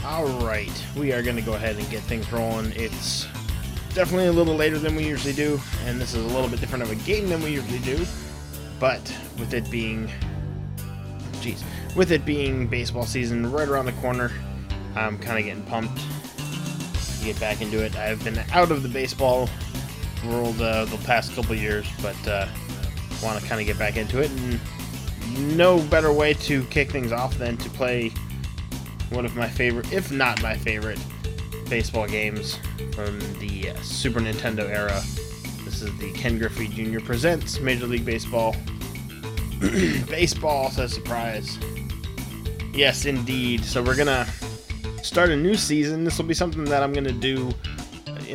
Alright, we are going to go ahead and get things rolling. It's definitely a little later than we usually do, and this is a little bit different of a game than we usually do, but with it being baseball season right around the corner, I'm kind of getting pumped to get back into it. I've been out of the baseball world the past couple years, but want to kind of get back into it, and no better way to kick things off than to play one of my favorite, if not my favorite, baseball games from the Super Nintendo era. This is the Ken Griffey Jr. Presents Major League Baseball. Baseball, says surprise. Yes, indeed. So we're gonna start a new season. This will be something that I'm gonna do,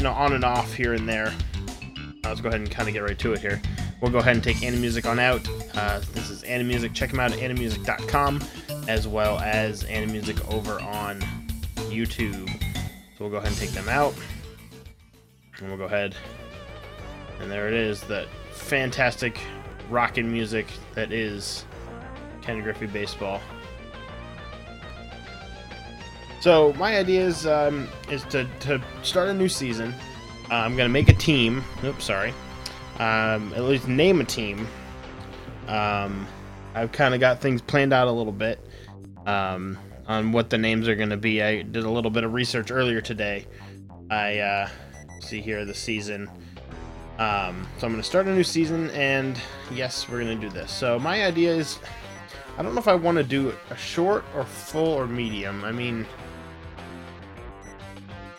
on and off here and there. Let's go ahead and kind of get right to it here. We'll go ahead and take Animusic on out. This is Animusic. Check them out at animusic.com, as well as Animusic over on YouTube. So we'll go ahead and take them out. And we'll go ahead. And there it is, that fantastic rockin' music that is Ken Griffey Baseball. So my idea is to start a new season. I'm going to make a team. Oops, sorry. At least name a team. I've kind of got things planned out a little bit on what the names are going to be. I did a little bit of research earlier today. I see here the season. So I'm going to start a new season, and yes, we're going to do this. So my idea is, I don't know if I want to do a short or full or medium. I mean,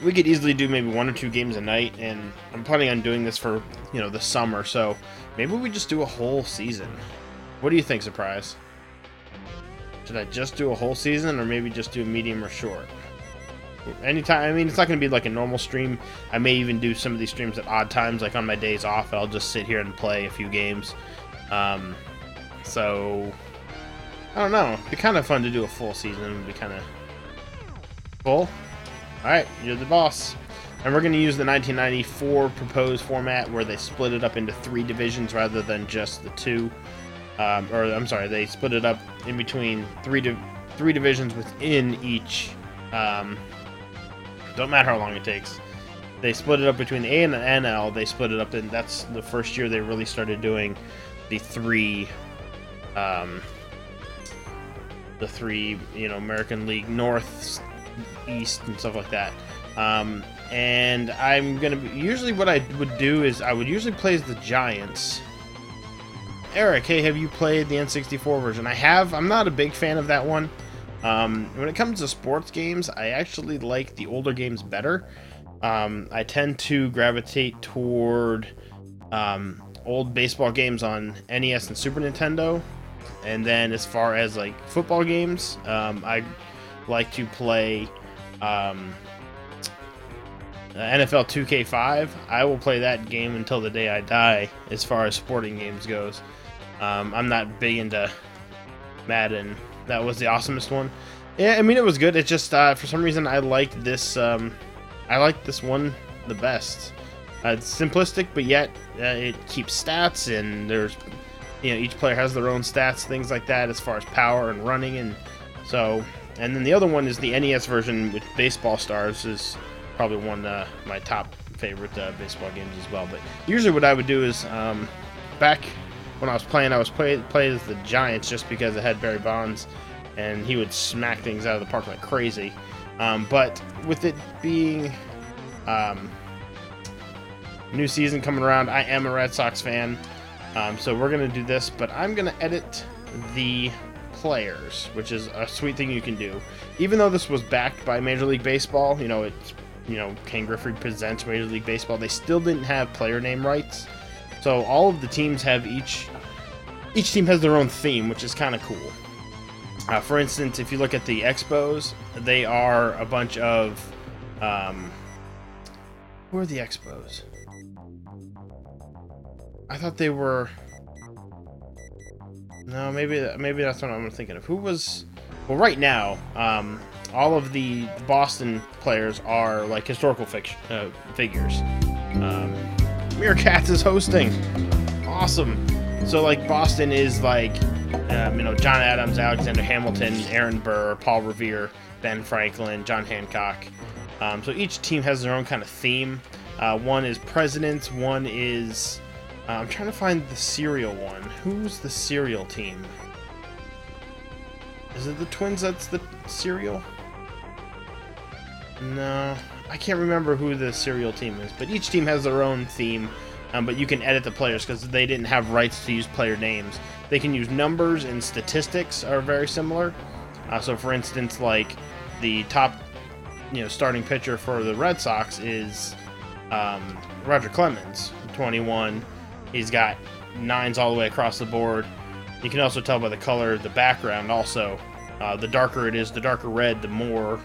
we could easily do maybe 1 or 2 games a night, and I'm planning on doing this for, the summer, so maybe we just do a whole season. What do you think, Surprise? Should I just do a whole season, or maybe just do a medium or short? Anytime, I mean, it's not going to be like a normal stream. I may even do some of these streams at odd times, like on my days off. I'll just sit here and play a few games. So, I don't know. It'd be kind of fun to do a full season. It'd be kind of full. Alright, you're the boss. And we're going to use the 1994 proposed format where they split it up into 3 divisions rather than just the 2. They split it up in between 3 divisions within each. Don't matter how long it takes. They split it up between the A and the NL. They split it up, and that's the first year they really started doing the 3, American League North, East, and stuff like that. And I'm gonna usually what I would do is I would usually play as the Giants. Eric, hey, have you played the N64 version? I have. I'm not a big fan of that one. When it comes to sports games, I actually like the older games better. I tend to gravitate toward old baseball games on NES and Super Nintendo. And then as far as like football games, I like to play NFL 2K5. I will play that game until the day I die as far as sporting games goes. I'm not big into Madden. That was the awesomest one. Yeah, I mean, it was good. It's just for some reason I liked this. I liked this one the best. It's simplistic, but yet it keeps stats, and there's each player has their own stats, things like that, as far as power and running, and so. And then the other one is the NES version with Baseball Stars, is probably one of my top favorite baseball games as well. But usually what I would do is back when I was playing as the Giants just because it had Barry Bonds, and he would smack things out of the park like crazy. But with it being new season coming around, I am a Red Sox fan, so we're going to do this, but I'm going to edit the players, which is a sweet thing you can do. Even though this was backed by Major League Baseball, it's Ken Griffey Presents Major League Baseball, they still didn't have player name rights. So all of the teams have each team has their own theme, which is kind of cool. For instance, if you look at the Expos, they are a bunch of who are the Expos? I thought they were. No, maybe that's what I'm thinking of. Who was? Well, right now, all of the Boston players are like historical figures. Meerkats is hosting. Awesome. So like Boston is like John Adams, Alexander Hamilton, Aaron Burr, Paul Revere, Ben Franklin, John Hancock. So each team has their own kind of theme. One is presidents, one is... I'm trying to find the cereal one. Who's the cereal team? Is it the Twins that's the cereal? No, I can't remember who the cereal team is, but each team has their own theme, but you can edit the players because they didn't have rights to use player names. They can use numbers, and statistics are very similar. So for instance, like the top starting pitcher for the Red Sox is Roger Clemens, 21. He's got 9s all the way across the board. You can also tell by the color of the background also. The darker it is, the darker red, the more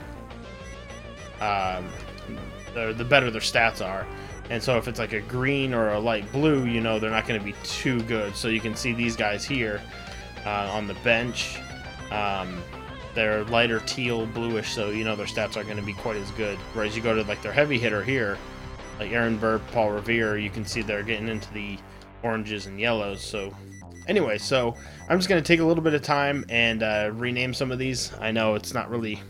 the better their stats are. And so if it's like a green or a light blue, they're not going to be too good. So you can see these guys here on the bench. They're lighter teal, bluish, so their stats aren't going to be quite as good. Whereas you go to like their heavy hitter here, like Aaron Burr, Paul Revere, you can see they're getting into the oranges and yellows. So anyway, so I'm just going to take a little bit of time and rename some of these. I know it's not really...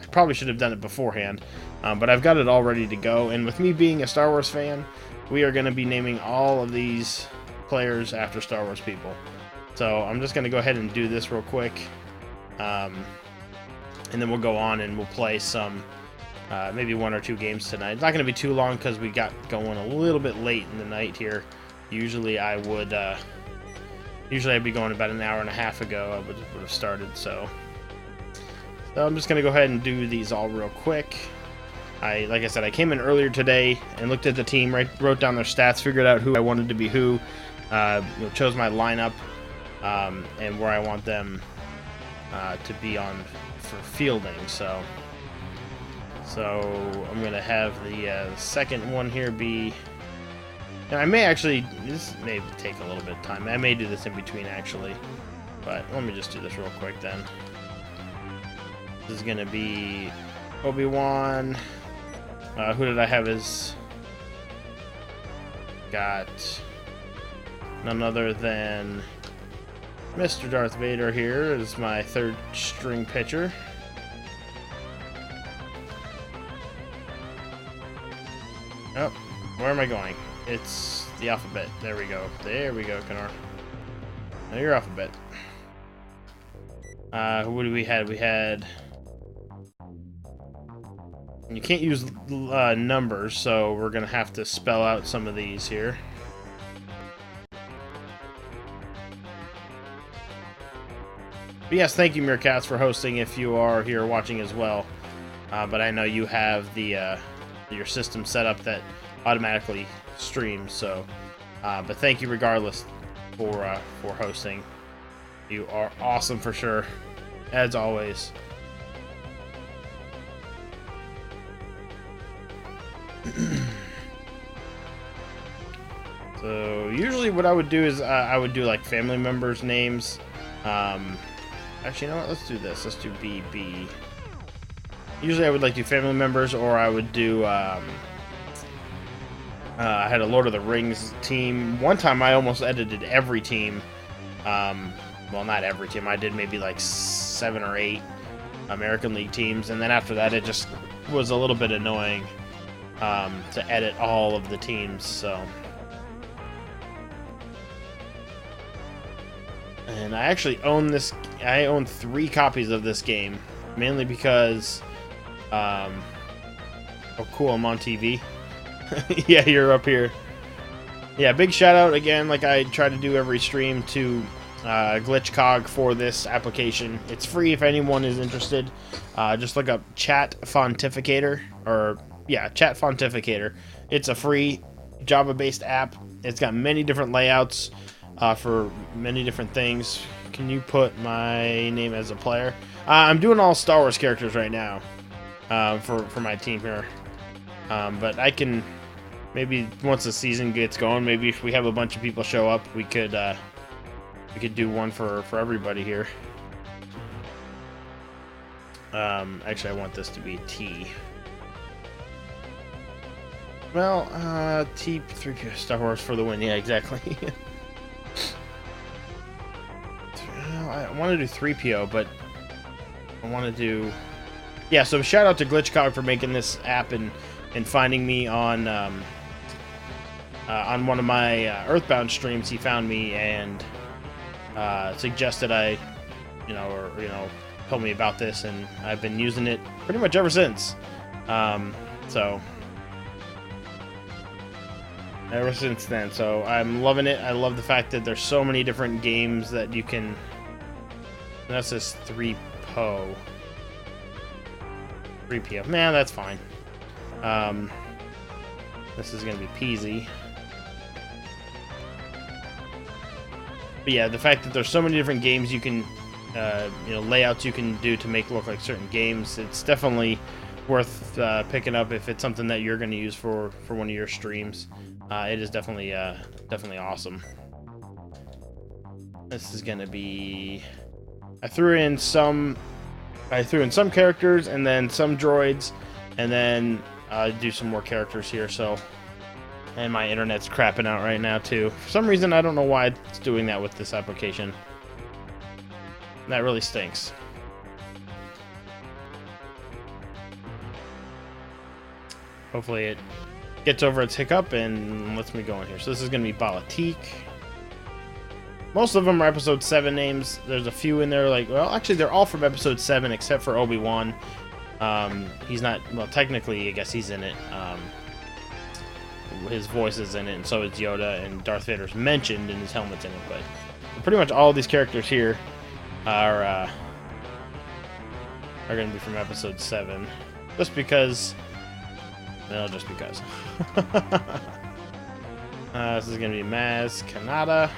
I probably should have done it beforehand, but I've got it all ready to go. And with me being a Star Wars fan, we are going to be naming all of these players after Star Wars people. So I'm just going to go ahead and do this real quick. And then we'll go on and we'll play some, maybe 1 or 2 games tonight. It's not going to be too long because we got going a little bit late in the night here. Usually I'd be going about an hour and a half ago. I would have started, so I'm just going to go ahead and do these all real quick. Like I said, I came in earlier today and looked at the team, wrote down their stats, figured out who I wanted to be who, chose my lineup, and where I want them to be on for fielding. So I'm going to have the second one here be... Now I may actually... This may take a little bit of time. I may do this in between, actually. But let me just do this real quick then. This is going to be Obi-Wan. Who did I have as... Got none other than Mr. Darth Vader here is my 3rd string pitcher. Oh, where am I going? It's the alphabet. There we go. There we go, Kenor. Now your alphabet. What do we had? We had... You can't use numbers, so we're going to have to spell out some of these here. But yes, thank you, Meerkats, for hosting if you are here watching as well. But I know you have the your system set up that automatically streams, so... but thank you regardless for hosting. You are awesome for sure, as always. So usually what I would do is I would do like family members' names. Actually, you know what? Let's do this. Let's do BB. Usually I would like do family members, or I would do... I had a Lord of the Rings team. One time I almost edited every team. Well, not every team. I did maybe like 7 or 8 American League teams, and then after that it just was a little bit annoying to edit all of the teams. So, and I actually own this. I own 3 copies of this game, mainly because oh cool, I'm on TV. Yeah, you're up here. Yeah, big shout out again, like I try to do every stream, to GlitchCog for this application. It's free if anyone is interested. Just look up Chat Fontificator, or yeah, Chat Fontificator. It's a free Java-based app. It's got many different layouts for many different things. Can you put my name as a player? I'm doing all Star Wars characters right now for my team here. But I can, maybe once the season gets going, maybe if we have a bunch of people show up, we could do one for everybody here. Actually, I want this to be T. Well, T3 Star Wars for the win. Yeah, exactly. want to do 3PO, but I want to do... Yeah, so shout out to Glitchcog for making this app and finding me on one of my Earthbound streams. He found me and suggested I, told me about this, and I've been using it pretty much ever since. So ever since then, so I'm loving it. I love the fact that there's so many different games that you can. That's just 3PO. 3PO. Man, that's fine. This is gonna be peasy. But yeah, the fact that there's so many different games you can, layouts you can do to make it look like certain games, it's definitely worth picking up if it's something that you're going to use for one of your streams. It is definitely awesome. This is going to be... I threw in some characters and then some droids, and then do some more characters here. So, and my internet's crapping out right now too. For some reason, I don't know why it's doing that with this application. That really stinks. Hopefully it gets over its hiccup and lets me go in here. So this is going to be Balatik. Most of them are episode 7 names. There's a few in there like, well, actually they're all from episode 7 except for Obi-Wan. He's not, well, technically I guess he's in it. His voice is in it, and so is Yoda, and Darth Vader's mentioned and his helmet's in it, but pretty much all of these characters here are going to be from episode 7. Just because... No, just because. This is going to be Maz Kanata.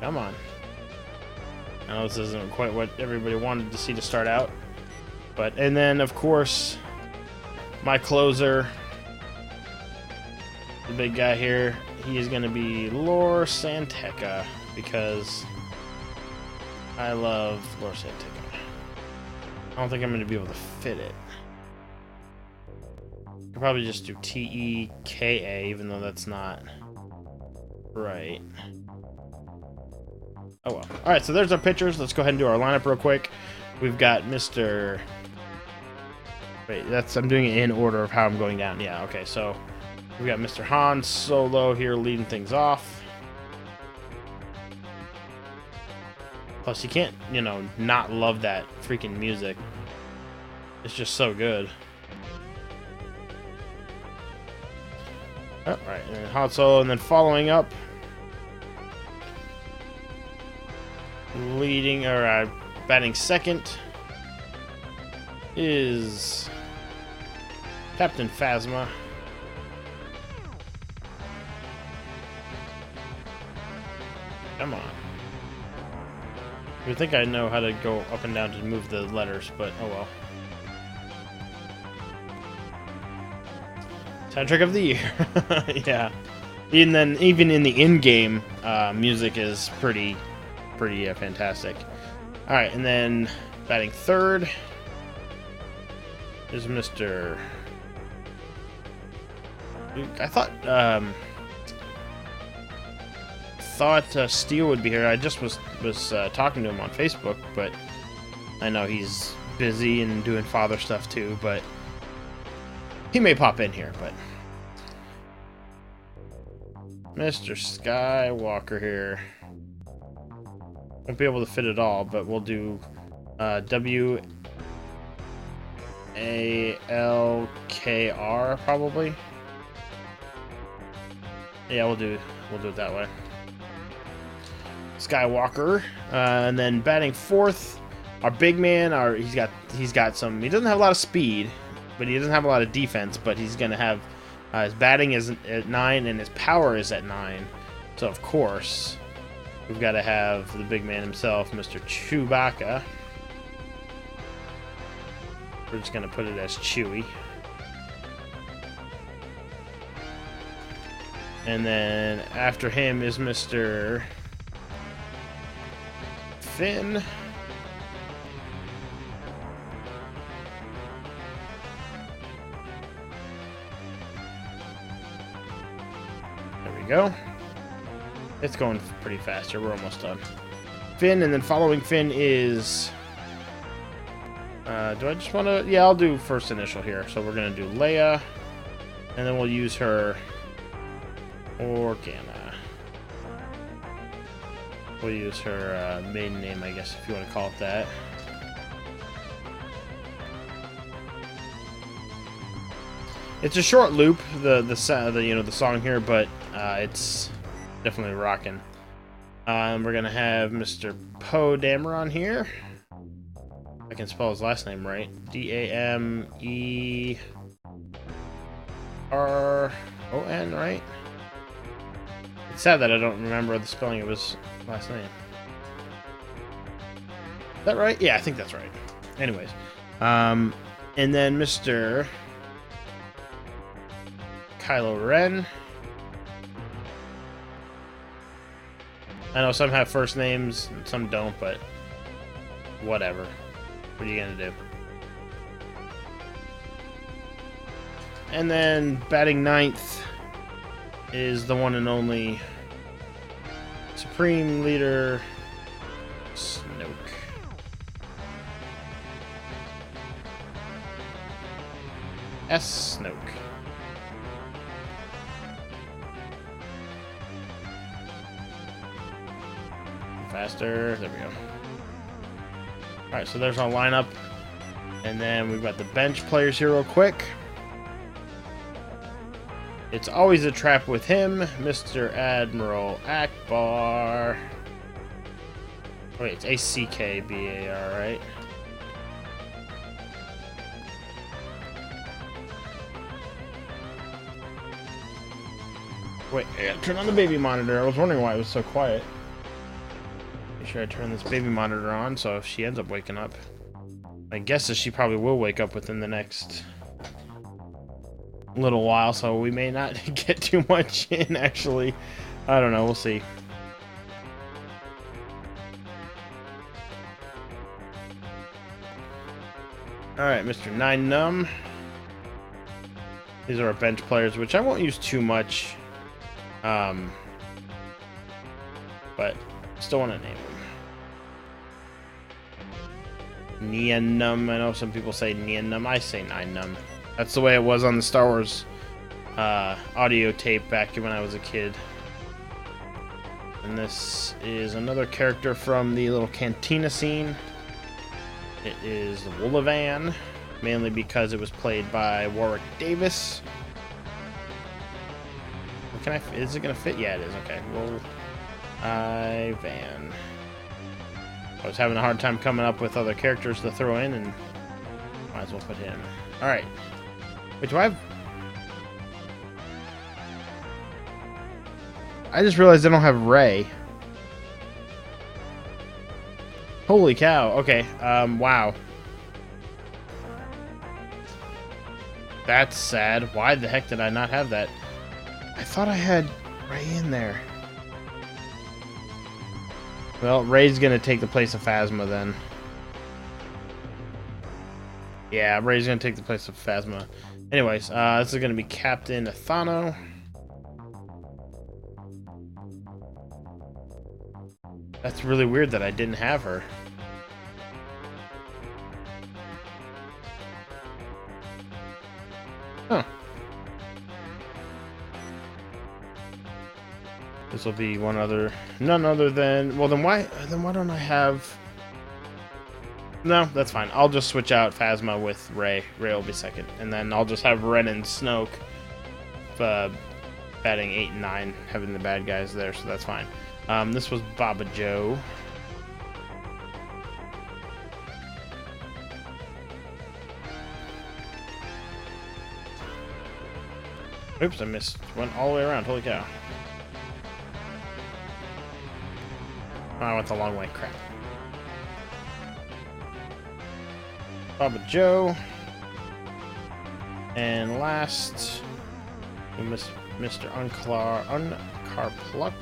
Come on. I know this isn't quite what everybody wanted to see to start out. But, and then, of course, my closer, the big guy here, he is going to be Lor Santeca, because I love Lor Santeca. I don't think I'm going to be able to fit it. I'll probably just do T-E-K-A, even though that's not right. Oh well. Alright, so there's our pictures. Let's go ahead and do our lineup real quick. We've got Mr. Wait, I'm doing it in order of how I'm going down. Yeah, okay, so we've got Mr. Han Solo here leading things off. Plus, you can't, not love that freaking music. It's just so good. Oh, right, and then Han Solo, and then following up, leading, or batting second, is Captain Phasma. Come on. I think I know how to go up and down to move the letters, but oh well. Soundtrack of the year. Yeah. And then even in the in-game, music is pretty fantastic. All right, and then batting third is Mr. I thought Steel would be here. I just was talking to him on Facebook, but I know he's busy and doing father stuff too, but he may pop in here. But Mr. Skywalker here. Won't be able to fit it all, but we'll do W-A-L-K-R probably. Yeah, we'll do it that way. Skywalker, and then batting fourth, our big man. He's got some. He doesn't have a lot of speed, but he doesn't have a lot of defense. But he's gonna have his batting is at 9 and his power is at 9. So of course, we've got to have the big man himself, Mr. Chewbacca. We're just gonna put it as Chewie. And then after him is Mr. Finn. go. It's going pretty fast here. We're almost done. Finn, and then following Finn is... do I just want to... Yeah, I'll do first initial here. So we're going to do Leia. And then we'll use her... Organa. We'll use her maiden name, I guess, if you want to call it that. It's a short loop, the song here, but it's definitely rocking. We're gonna have Mr. Poe Dameron here. I can spell his last name right. D-A-M-E-R-O-N, right? It's sad that I don't remember the spelling of his last name. Is that right? Yeah, I think that's right. Anyways, and then Mr. Kylo Ren. I know some have first names and some don't, but whatever. What are you gonna do? And then batting ninth is the one and only Supreme Leader Snoke. Snoke. Faster. There we go. Alright, so there's our lineup. And then we've got the bench players here real quick. It's always a trap with him, Mr. Admiral Akbar. Wait, it's A-C-K-B-A-R, right? Wait, I gotta turn on the baby monitor. I was wondering why it was so quiet. Make sure I turn this baby monitor on, so if she ends up waking up. My guess is she probably will wake up within the next little while, so we may not get too much in, actually. I don't know, we'll see. Alright, Mr. Nine Numb. These are our bench players, which I won't use too much. But still want to name them. Nianum. I know some people say Nianum. I say Nine Numb. That's the way it was on the Star Wars audio tape back when I was a kid. And this is another character from the little cantina scene. It is the Woollavan, mainly because it was played by Warwick Davis. Can I? Is it gonna fit? Yeah, it is. Okay. Woollavan. I was having a hard time coming up with other characters to throw in, and might as well put him. All right. Wait, do I have... I just realized I don't have Rey. Holy cow. Okay. Wow. That's sad. Why the heck did I not have that? I thought I had Rey in there. Well, Rey's gonna take the place of Phasma then. Yeah, Rey's gonna take the place of Phasma. Anyways, this is gonna be Captain Athano. That's really weird that I didn't have her. Huh. This will be none other than... Well, then why don't I have... No, that's fine. I'll just switch out Phasma with Rey. Rey will be second. And then I'll just have Ren and Snoke batting 8 and 9, having the bad guys there, so that's fine. This was Baba Joe. Oops, I missed. Went all the way around. Holy cow. Oh, I went the long way. Crap. Baba Joe. And last, Mr. Uncarpluck.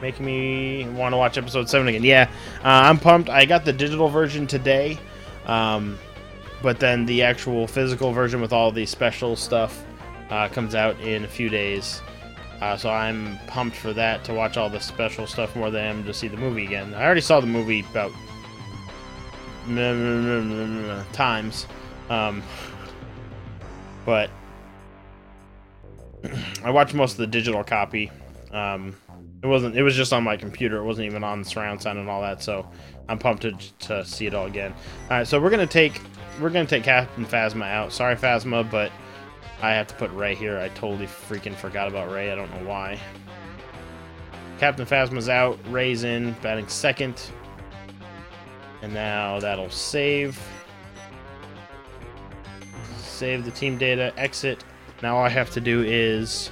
Making me want to watch episode 7 again. Yeah, I'm pumped. I got the digital version today. But then the actual physical version with all the special stuff comes out in a few days. So I'm pumped for that, to watch all the special stuff more than I am to see the movie again. I already saw the movie about times, but I watched most of the digital copy. It was just on my computer. It wasn't even on surround sound and all that. So I'm pumped to see it all again. All right, so we're gonna take Captain Phasma out. Sorry, Phasma, but I have to put Ray here. I totally freaking forgot about Ray. I don't know why. Captain Phasma's out. Ray's in, batting second. And now that'll save. Save the team data. Exit. Now all I have to do is...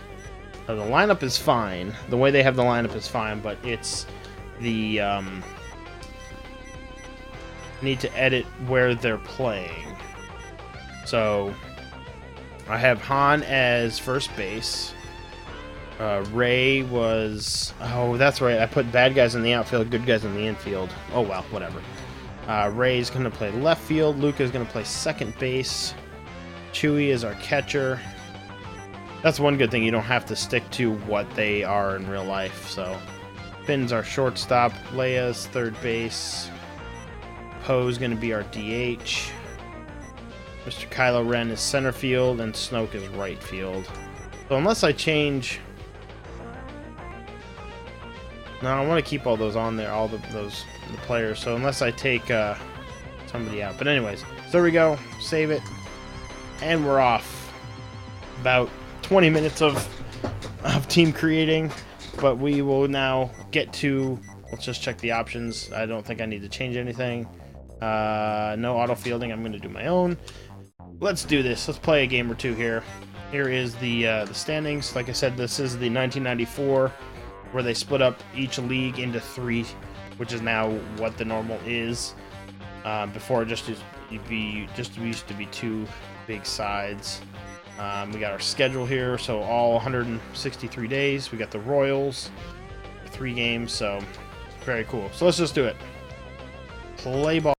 the lineup is fine. The way they have the lineup is fine, but it's the... need to edit where they're playing. So... I have Han as first base. Ray was... oh, that's right. I put bad guys in the outfield, good guys in the infield. Oh, well, whatever. Ray's going to play left field. Luca's going to play second base. Chewie is our catcher. That's one good thing. You don't have to stick to what they are in real life. So, Finn's our shortstop. Leia's third base. Poe's going to be our DH. Mr. Kylo Ren is center field, and Snoke is right field. So unless I change... no, I want to keep all those on there, all the players. So unless I take somebody out. But anyways, so there we go. Save it. And we're off. About 20 minutes of team creating. But we will now get to... let's just check the options. I don't think I need to change anything. No auto fielding. I'm going to do my own. Let's do this. Let's play a game or two here. Here is the standings. Like I said, this is the 1994, where they split up each league into 3, which is now what the normal is. Before it just used to be 2 big sides. We got our schedule here, so all 163 days. We got the Royals, 3 games, so very cool. So let's just do it. Play ball.